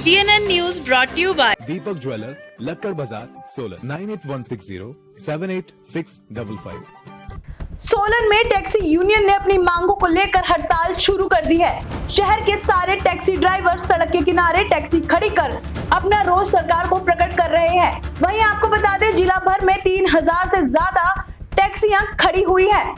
TNN News brought to you by Deepak jeweller, Lakkar Bazaar, Solan 9816078655। Solan में taxi union ने अपनी मांगों को लेकर हड़ताल शुरू कर दी है। शहर के सारे टैक्सी ड्राइवर सड़क के किनारे टैक्सी खड़ी कर अपना रोष सरकार को प्रकट कर रहे हैं। वहीं आपको बता दें, जिला भर में 3000 से ज्यादा टैक्सियां खड़ी हुई है।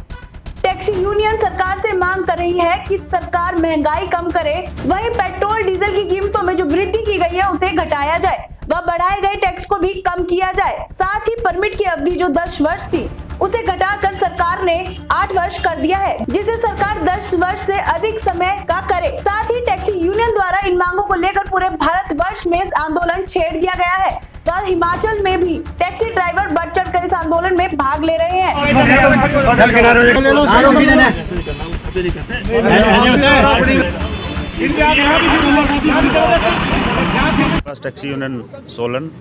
टैक्सी यूनियन सरकार से मांग कर रही है कि सरकार महंगाई कम करे, वहीं पेट्रोल डीजल की कीमतों में जो वृद्धि की गई है उसे घटाया जाए व बढ़ाए गए टैक्स को भी कम किया जाए। साथ ही परमिट की अवधि जो 10 वर्ष थी उसे घटाकर सरकार ने 8 वर्ष कर दिया है, जिसे सरकार 10 वर्ष से अधिक समय का करे। साथ ही टैक्सी यूनियन द्वारा इन मांगों को लेकर पूरे भारतवर्ष में आंदोलन छेड़ दिया गया है। वह हिमाचल में भी टैक्सी ड्राइवर बढ़ चढ़कर इस आंदोलन में भाग ले रहे हैं। टैक्सी यूनियन सोलन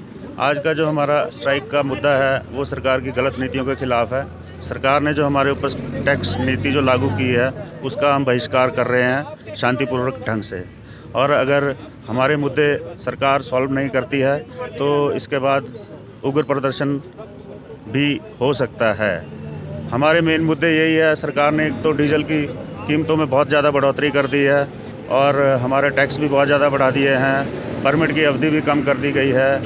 आज का जो हमारा स्ट्राइक का मुद्दा है वो सरकार की गलत नीतियों के खिलाफ है। सरकार ने जो हमारे ऊपर टैक्स नीति जो लागू की है उसका हम बहिष्कार कर रहे हैं शांतिपूर्वक ढंग से, और अगर हमारे मुद्दे सरकार सॉल्व नहीं करती है तो इसके बाद उग्र प्रदर्शन भी हो सकता है। हमारे मेन मुद्दे यही है, सरकार ने एक तो डीजल की कीमतों में बहुत ज़्यादा बढ़ोतरी कर दी है और हमारे टैक्स भी बहुत ज़्यादा बढ़ा दिए हैं, परमिट की अवधि भी कम कर दी गई है,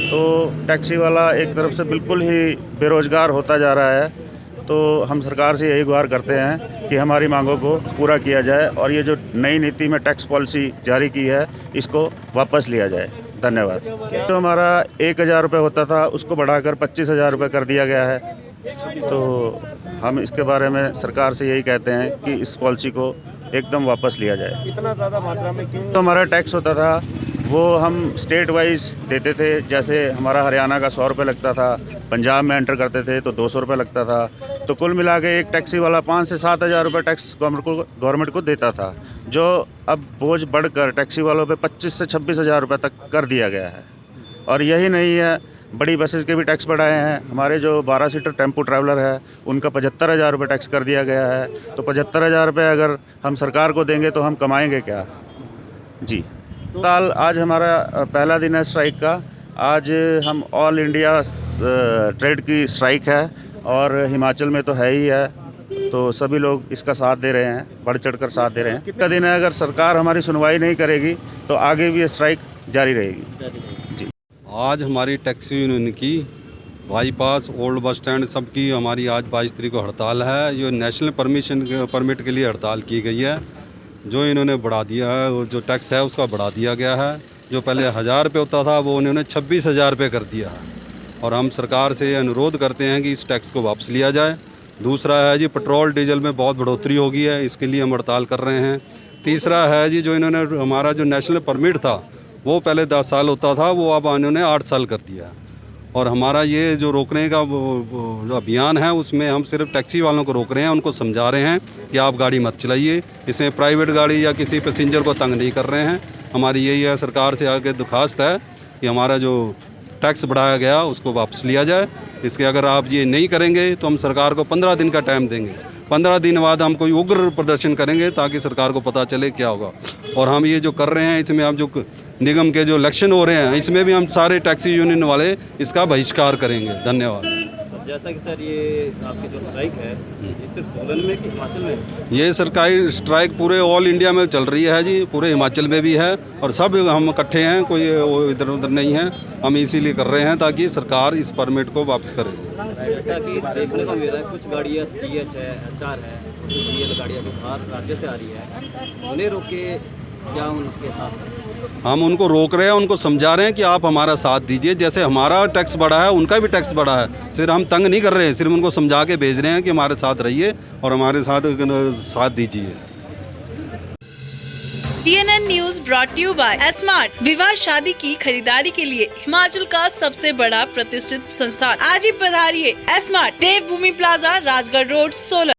तो टैक्सी वाला एक तरफ से बिल्कुल ही बेरोज़गार होता जा रहा है। तो हम सरकार से यही गुहार करते हैं कि हमारी मांगों को पूरा किया जाए और ये जो नई नीति में टैक्स पॉलिसी जारी की है इसको वापस लिया जाए। धन्यवाद। तो हमारा 1000 रुपये होता था उसको बढ़ाकर 25,000 रुपये कर दिया गया है, तो हम इसके बारे में सरकार से यही कहते हैं कि इस पॉलिसी को एकदम वापस लिया जाए। इतना ज़्यादा मात्रा में क्यों? तो हमारा टैक्स होता था वो हम स्टेट वाइज देते थे, जैसे हमारा हरियाणा का 100 रुपये लगता था, पंजाब में एंटर करते थे तो 200 रुपये लगता था, तो कुल मिला के एक टैक्सी वाला 5 से 7 हज़ार रुपये टैक्स गवर्नमेंट को देता था, जो अब बोझ बढ़कर टैक्सी वालों पे 25 से 26 हज़ार रुपये तक कर दिया गया है। और यही नहीं है, बड़ी बसेस के भी टैक्स बढ़ाए हैं। हमारे जो 12 सीटर टेम्पो ट्रैवलर है उनका 75,000 रुपये टैक्स कर दिया गया है, तो 75,000 रुपये अगर हम सरकार को देंगे तो हम कमाएंगे क्या जी। साल आज हमारा पहला दिन है स्ट्राइक का। आज हम ऑल इंडिया ट्रेड की स्ट्राइक है और हिमाचल में तो है ही है, तो सभी लोग इसका साथ दे रहे हैं, बढ़ चढ़ कर साथ दे रहे हैं। कितना दिन है, अगर सरकार हमारी सुनवाई नहीं करेगी तो आगे भी ये स्ट्राइक जारी रहेगी जी। आज हमारी टैक्सी यूनियन की बाईपास ओल्ड बस स्टैंड सबकी हमारी आज 22 तारीख को हड़ताल है। जो नेशनल परमिट के लिए हड़ताल की गई है, जो इन्होंने बढ़ा दिया है, जो टैक्स है उसका बढ़ा दिया गया है। जो पहले 1000 रुपये होता था वो उन्होंने 26,000 रुपये कर दिया है, और हम सरकार से अनुरोध करते हैं कि इस टैक्स को वापस लिया जाए। दूसरा है जी, पेट्रोल डीजल में बहुत बढ़ोतरी हो गई है, इसके लिए हम हड़ताल कर रहे हैं। तीसरा है जी, जो इन्होंने हमारा जो नेशनल परमिट था वो पहले 10 साल होता था, वो अब इन्होंने 8 साल कर दिया है। और हमारा ये जो रोकने का जो अभियान है उसमें हम सिर्फ टैक्सी वालों को रोक रहे हैं, उनको समझा रहे हैं कि आप गाड़ी मत चलाइए, इसमें प्राइवेट गाड़ी या किसी पैसेंजर को तंग नहीं कर रहे हैं। हमारी यही है, सरकार से आगे दरख्वास्त है कि हमारा जो टैक्स बढ़ाया गया उसको वापस लिया जाए। इसके अगर आप ये नहीं करेंगे तो हम सरकार को 15 दिन का टाइम देंगे। 15 दिन बाद हम कोई उग्र प्रदर्शन करेंगे ताकि सरकार को पता चले क्या होगा। और हम ये जो कर रहे हैं इसमें हम जो निगम के जो इलेक्शन हो रहे हैं इसमें भी हम सारे टैक्सी यूनियन वाले इसका बहिष्कार करेंगे। धन्यवाद। जैसा कि सर ये आपकी जो स्ट्राइक है ये सिर्फ सोलन में कि हिमाचल में? ये सरकारी स्ट्राइक पूरे ऑल इंडिया में चल रही है जी, पूरे हिमाचल में भी है, और सब हम इकट्ठे हैं, कोई इधर उधर नहीं है। हम इसीलिए कर रहे हैं ताकि सरकार इस परमिट को वापस करे। जैसा कि देखने को मिल रहा है कुछ गाड़ियाँ CH है, HR है, DL गाड़ियाँ जो बाहर राज्य से आ रही है, उन्हें रोके क्या उनके साथ? हम उनको रोक रहे हैं, उनको समझा रहे हैं कि आप हमारा साथ दीजिए। जैसे हमारा टैक्स बढ़ा है उनका भी टैक्स बढ़ा है, सिर्फ हम तंग नहीं कर रहे हैं, सिर्फ उनको समझा के भेज रहे हैं कि हमारे साथ रहिए और हमारे साथ दीजिए। TNN News brought to you by smart. विवाह शादी की खरीदारी के लिए हिमाचल का सबसे बड़ा प्रतिष्ठित संस्थान। आज ही पधारिए स्मार्ट, देवभूमि प्लाजा, राजगढ़ रोड, सोलन।